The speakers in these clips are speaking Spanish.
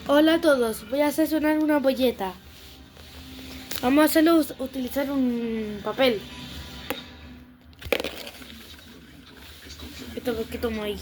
Hola a todos, voy a hacer sonar una polleta. Vamos a hacerlo utilizar un papel. Esto que tomo ahí.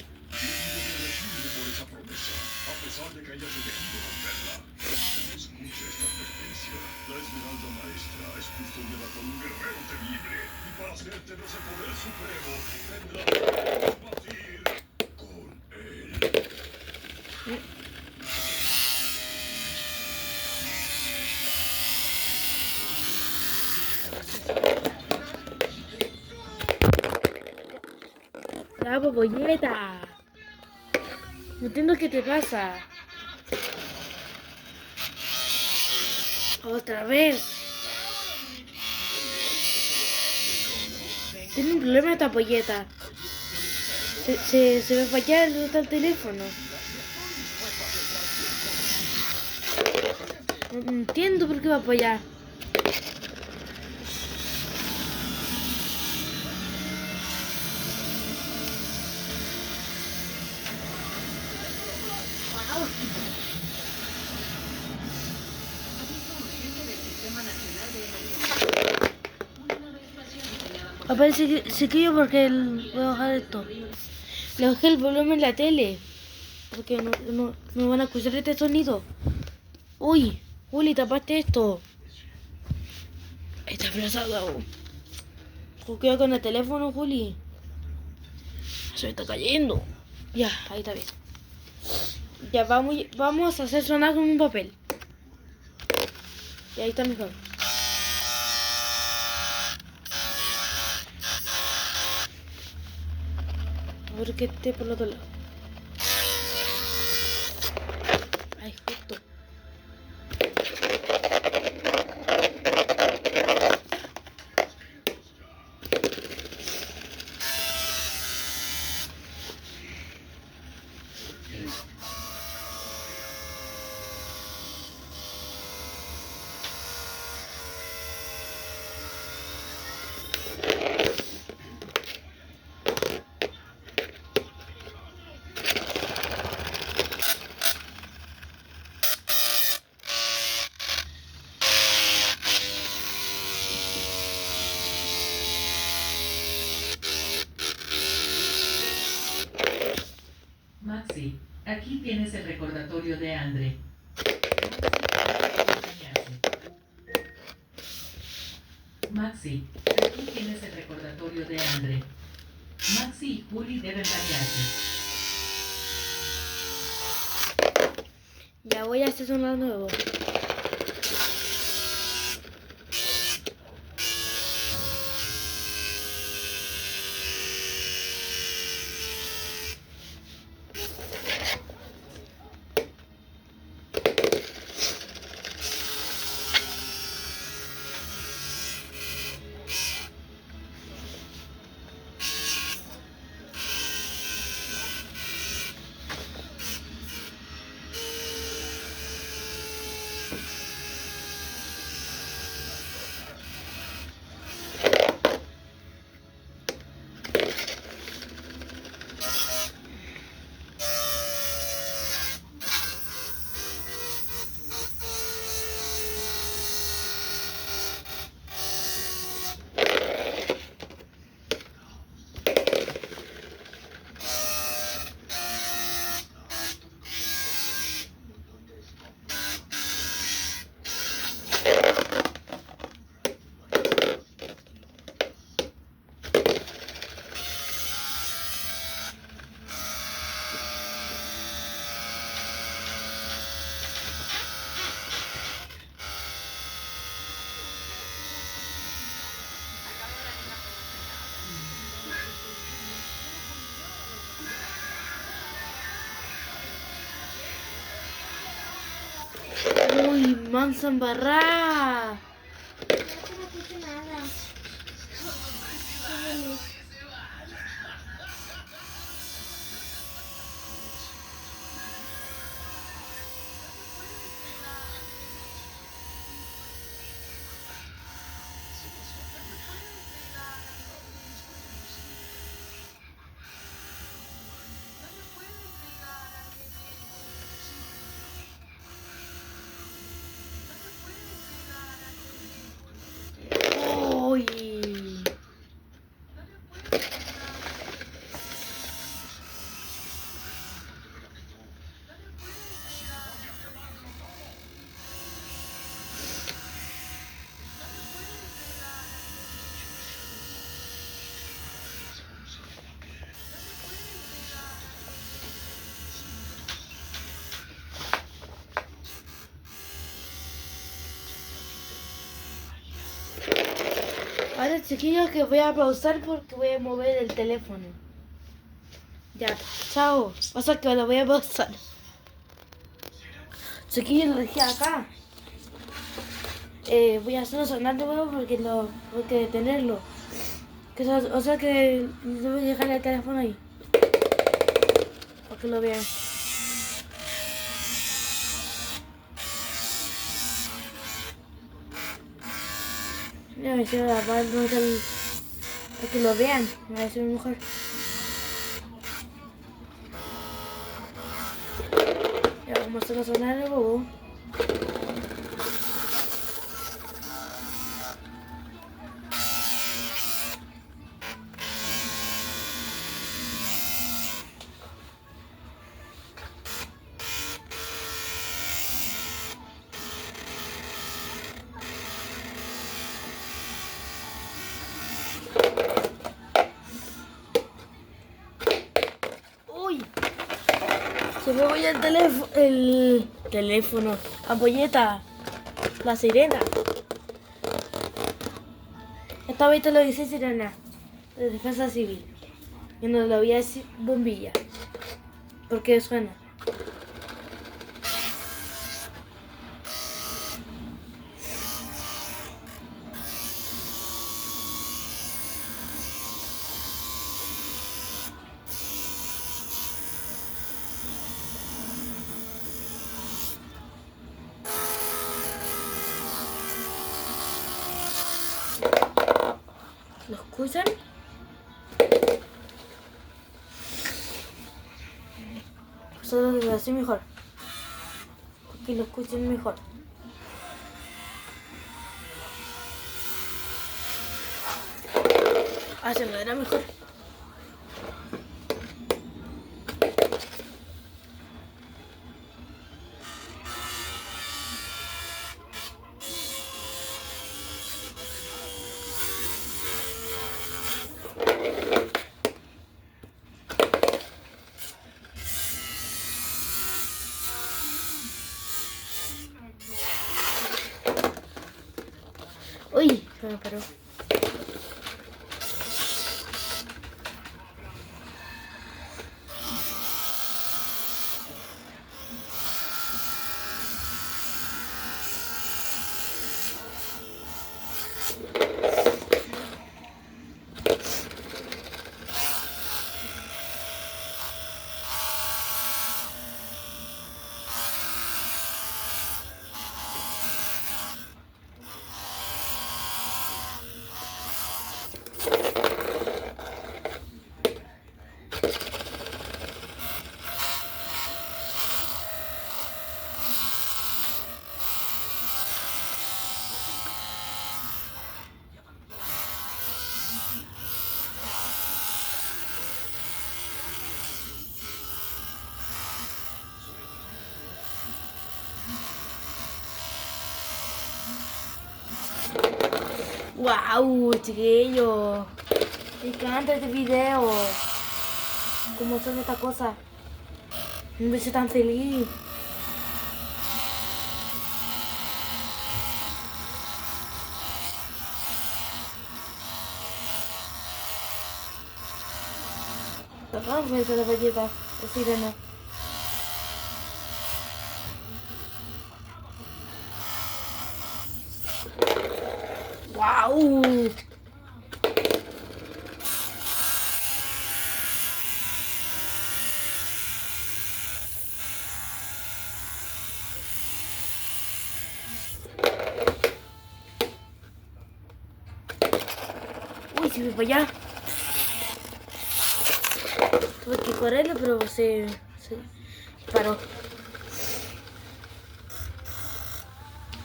La polleta. No entiendo qué te pasa. Otra vez. Tiene un problema esta polleta. Se me falla el teléfono. No entiendo por qué va para allá. Aparece que se cayó porque voy a bajar esto. Le bajé el volumen en la tele. Porque no van a escuchar este sonido. Uy, Juli, tapaste esto. Está aplazado. Cuidado con el teléfono, Juli. Se me está cayendo. Ya, ahí está bien. Ya vamos a hacer sonar con un papel. Y ahí está mejor. A ver que esté por el otro lado. Ahí, justo. Maxi, aquí tienes el recordatorio de Andre. Maxi, aquí tienes el recordatorio de Andre. Maxi y Juli deben bañarse. Ya voy a hacer sonar nuevo. Uy, mansa embarrada. chiquillos, que voy a pausar porque voy a mover el teléfono. Ya, chao. O sea que lo voy a pausar. Chiquillos, lo dejé acá. Voy a hacerlo sonar de nuevo porque detenerlo. O sea que debo dejar el teléfono ahí. Para que lo vean. Mira, me quiero grabar para que lo vean. Me va a decir mi mujer. Ya vamos a hacerlo sonar de nuevo. ¡Uy! Se me voy el teléfono. Ampolleta. La sirena. Esta vez te lo dice sirena. De defensa civil. Y no lo voy a decir bombilla. Porque suena. ¿Lo escuchan? Solo lo así mejor. Que lo escuchen mejor. Se me era mejor. Uy, se me paró. ¡Wow, chiquillo! Me encanta este video. ¿Cómo son estas cosas? Me hice tan feliz. Vamos a ver la galleta de sirena. ¡Wow! Uy, se me fue para allá. Tuve que correrlo, pero se paró.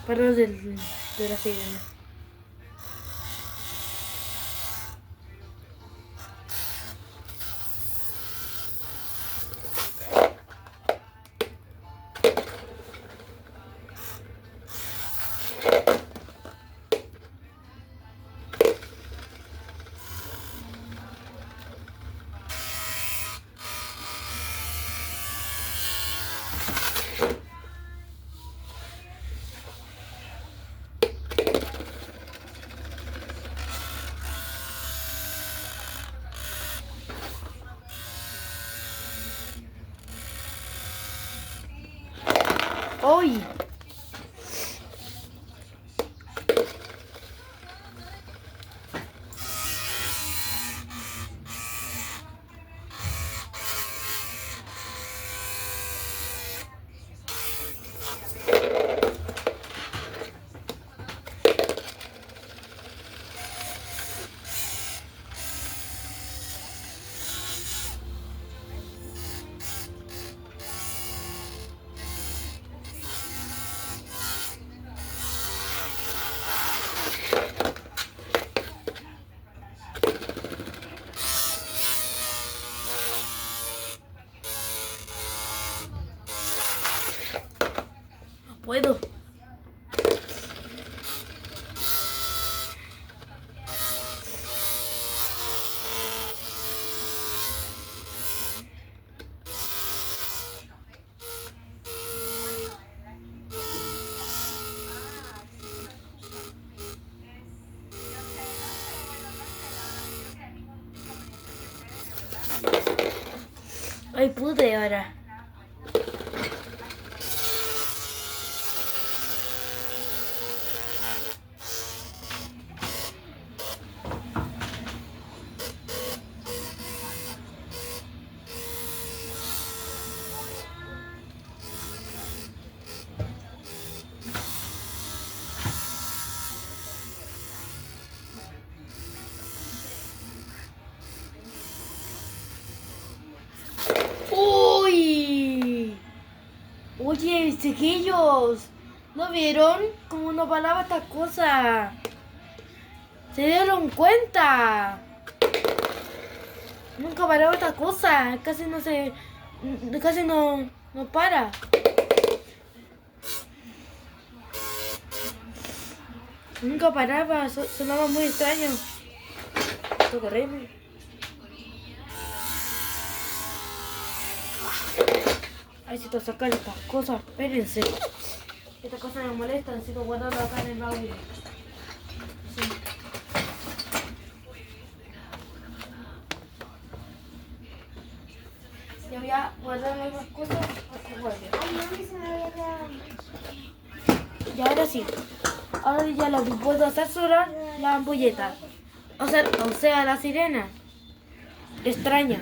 Paró de la sirena. ¡Uy! Puedo. Ay, pude ahora. ¡Uy! Oye, chiquillos, ¿no vieron cómo no paraba esta cosa? ¿Se dieron cuenta? Nunca paraba esta cosa, casi no para. Nunca paraba, sonaba muy extraño. Esto correme. Ay, necesito sacar estas cosas, espérense. Estas cosas me molestan, necesito guardarlo acá en el baúl. Sí. Ya voy a guardar las cosas para que guarde. Ay, mami, se me había quedado. Y ahora sí. Ahora ya lo que puedo hacer sonar la ampolleta. O sea, la sirena. Extraña.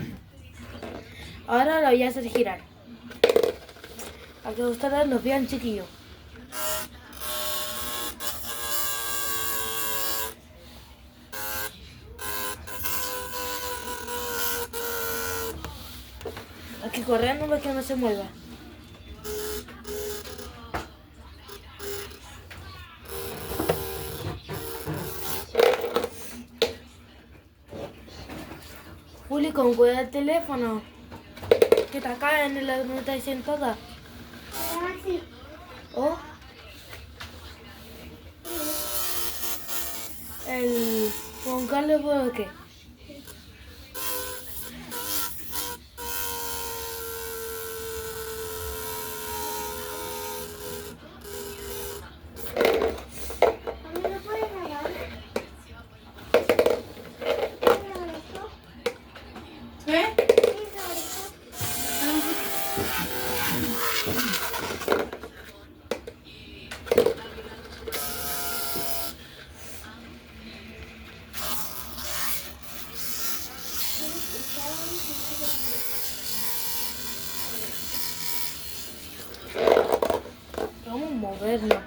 Ahora la voy a hacer girar. Para que ustedes los vean, chiquillos. Hay que correr para que no se mueva. Juli, ¿cómo cuida el teléfono? Que está acá en la donde está sentada. Maxi, ¿Oh? El Juan Carlos, ¿por qué? mami, ¿no puedes grabar? ¿Puedes grabar esto? ¿Qué? ¿Puedes grabar esto? Vamos a moverlo.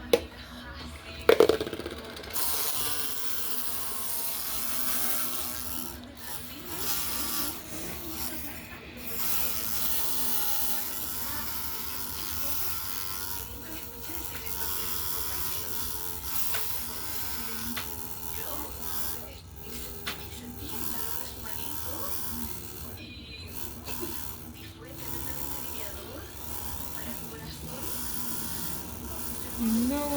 No.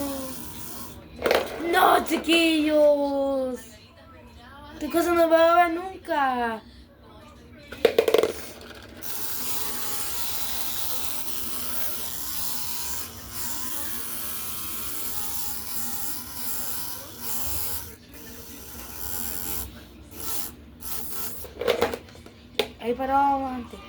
No, chiquillos. Esta cosa no va a ver nunca. Ahí parábamos antes.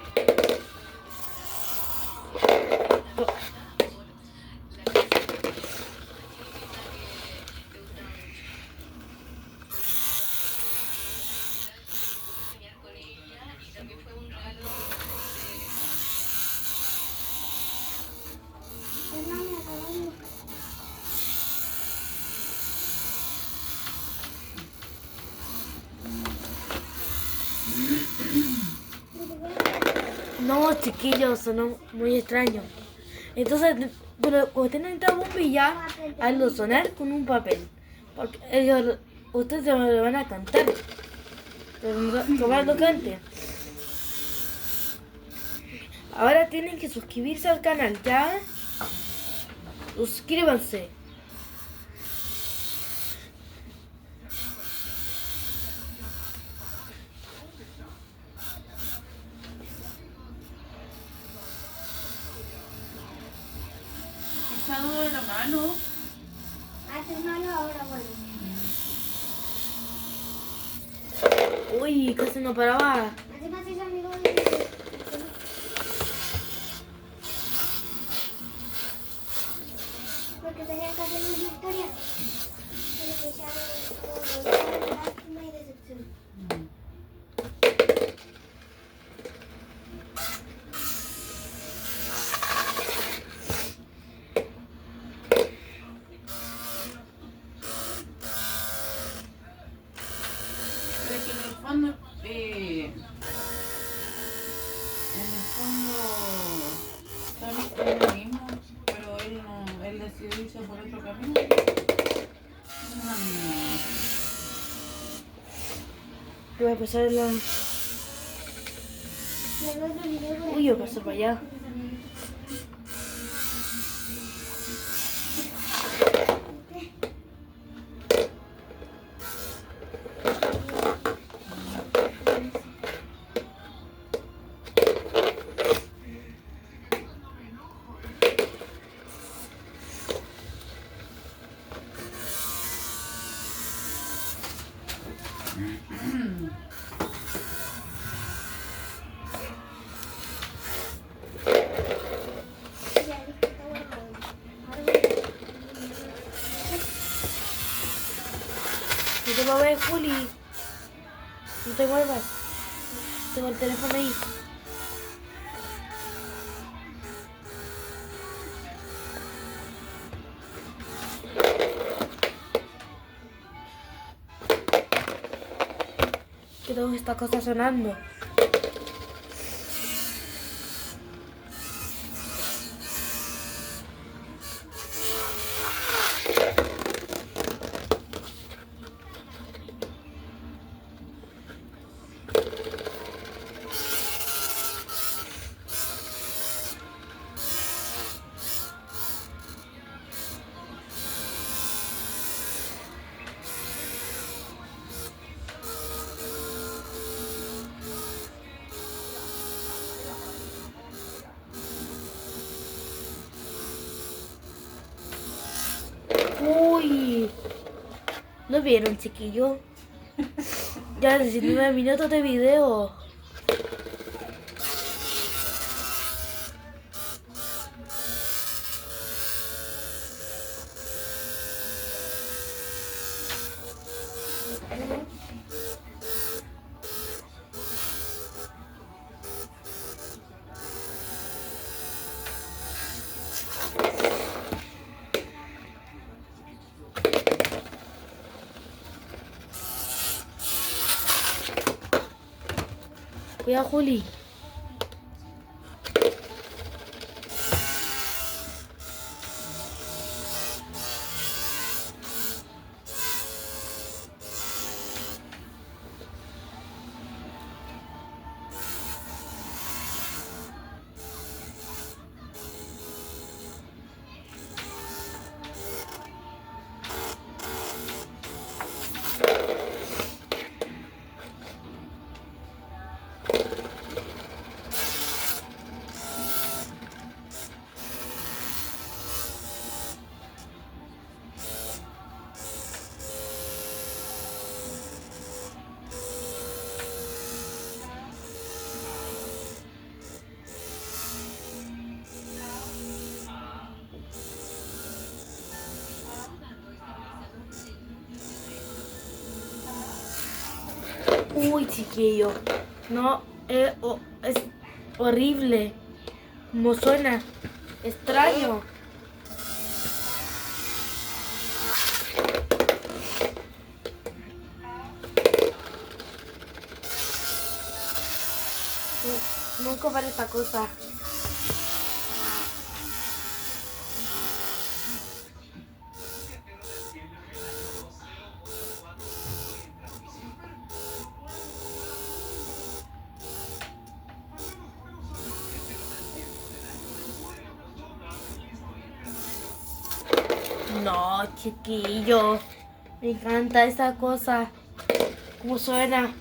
chiquillos, sonó muy extraño. Entonces, pero cuando estén en esta bombilla, hazlo sonar con un papel. Porque ellos, ustedes se lo van a cantar. Como lo cante. Ahora tienen que suscribirse al canal, ¿ya? Suscríbanse. Echado de la mano. Haces malo ahora, bueno. Uy, casi no paraba. Así me haces amigo porque tenía que hacer una historia. Pero que ya no lástima y decepción. Pero que en el fondo, Tony es lo mismo, pero él decidió irse por otro camino. Voy a pasar la... Uy, yo paso para allá. No te va a ver, Juli. No te vuelvas. Tengo el teléfono ahí. Que todas estas cosas sonando. Uy, ¿lo vieron, chiquillo? Ya 19 minutos de video. Cuidado, Juli. Uy, chiquillo. No, es horrible. Como suena. Extraño. Nunca para esta cosa. No, chiquillo. Me encanta esa cosa. ¿Cómo suena?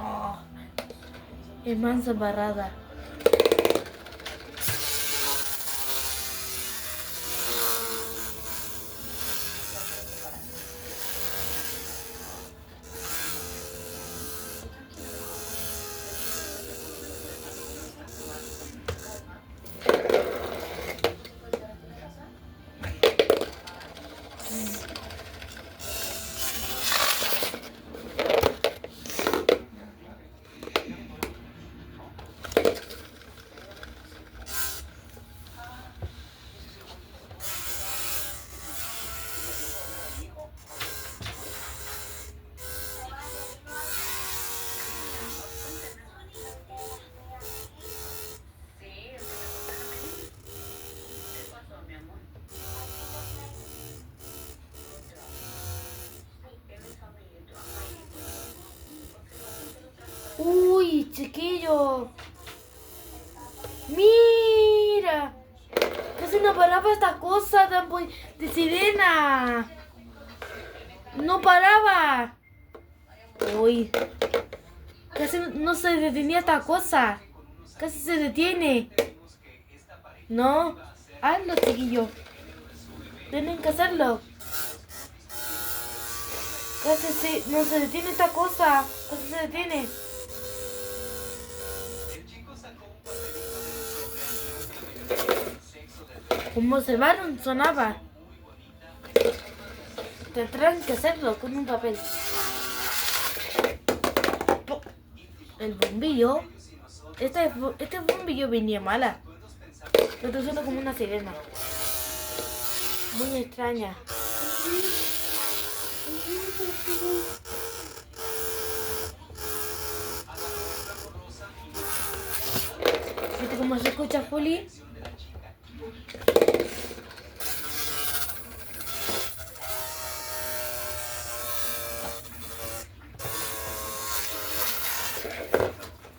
Oh, es mansa barrada. Uy, chiquillo. Mira. Casi no paraba esta cosa de sirena. No paraba. Uy. Casi no se detenía esta cosa. Casi se detiene. No. Hazlo, chiquillo. Tienen que hacerlo. Casi no se detiene esta cosa. Casi se detiene. Como observaron, sonaba. Tendrán que hacerlo con un papel. El bombillo. Este bombillo venía mala. Lo estoy haciendo como una sirena. Muy extraña. ¿Viste cómo se escucha, Juli?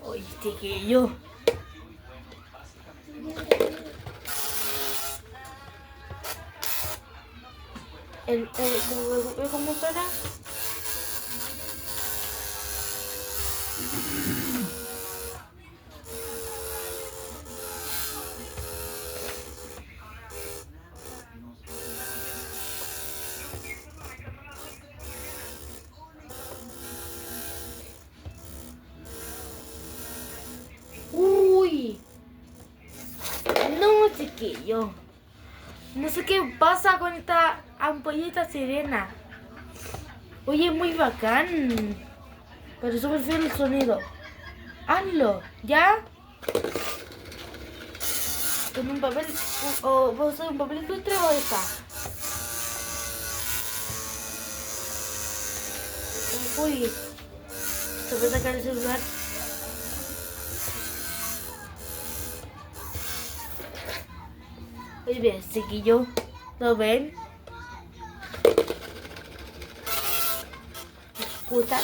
Oye, chiquillo. ¿Cómo suena? Uy. No, chiquillo. No sé qué pasa con esta ampollita sirena. Oye, es muy bacán. Pero solo prefiero el sonido. Hazlo, ¿ya? Con un papel. O ¿vas a usar un papel filtro o esta? Uy. Se puede sacar el celular. Muy bien, chiquillo. ¿Lo ven? Escucha.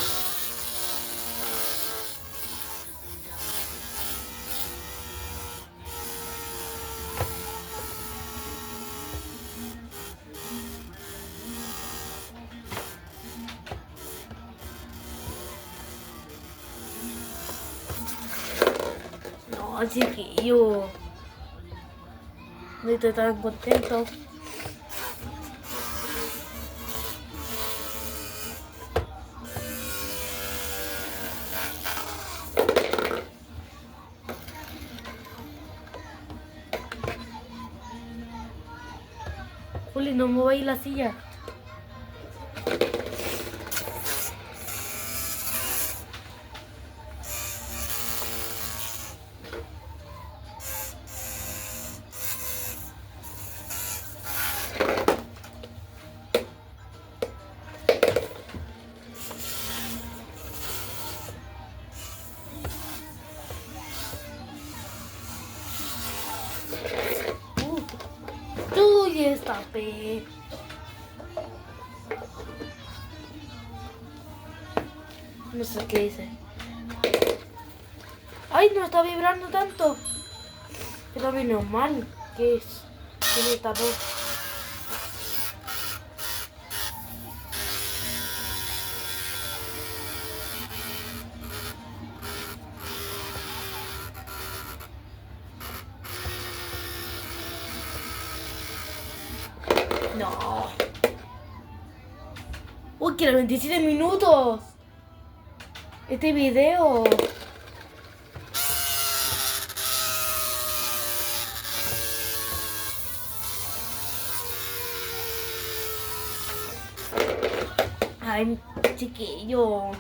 No, chiquillo. No estoy tan contento. Juli, no mováis la silla. Uy, esta pe. No sé qué dice. Ay, no está vibrando tanto. Pero menos mal que es. Que me tapó. No. Uy, que los 27 minutos. Este video. Ay, chiquillo.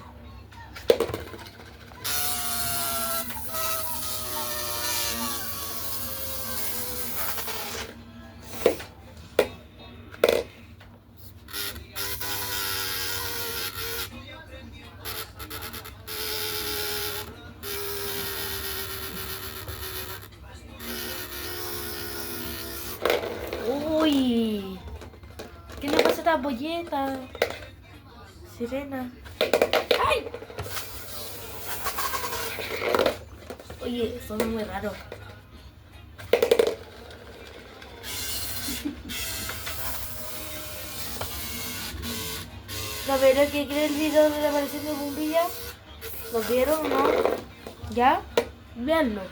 Uy. ¿Qué le pasa a esta polleta? Sirena. ¡Ay! Oye, son muy raros. La verdad que cree el video de la aparición de bombilla. ¿Lo vieron o no? ¿Ya? Veanlo.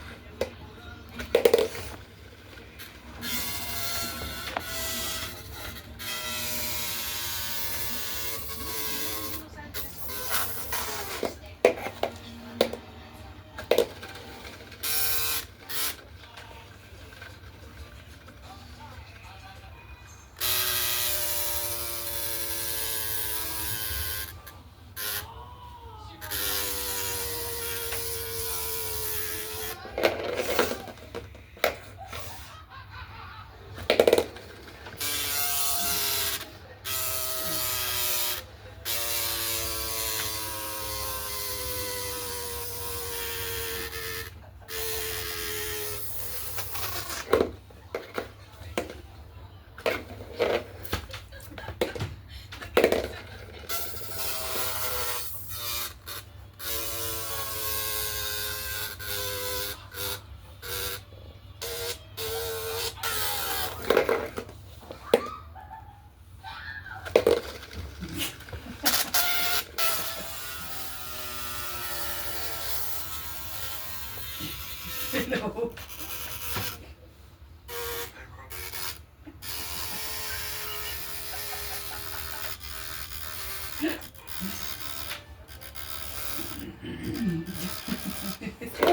No.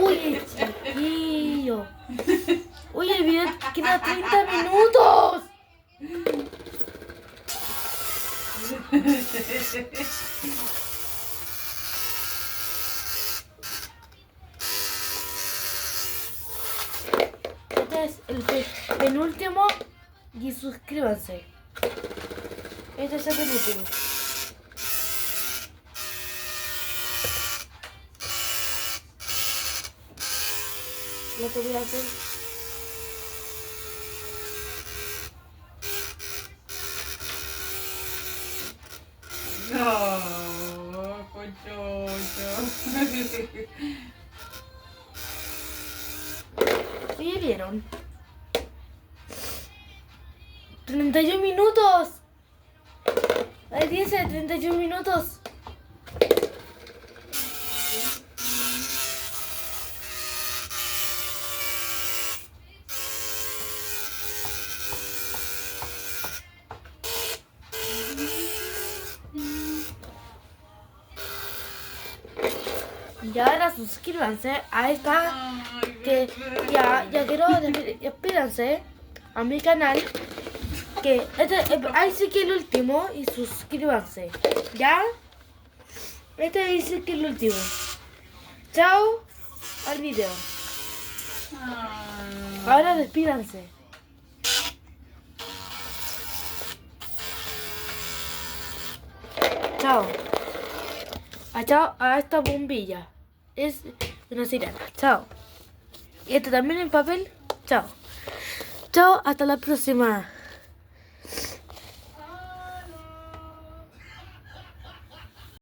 Uy, chiquillo. Oye, el video queda 30 minutos. Este es el penúltimo y suscríbanse. Este es el penúltimo. Lo que voy a hacer. No, cochocho. Oye, ¿vieron? 31 minutos. Ahí dice 31 minutos. Y ahora suscríbanse a esta que ya quiero despídanse a mi canal que ahí sí que el último y suscríbanse. ¿Ya? Este dice que el último. Chao al video. Ahora despídanse. Chao. Chao a esta bombilla. Es una sirena. Chao. Y este también en papel. Chao. Chao, hasta la próxima.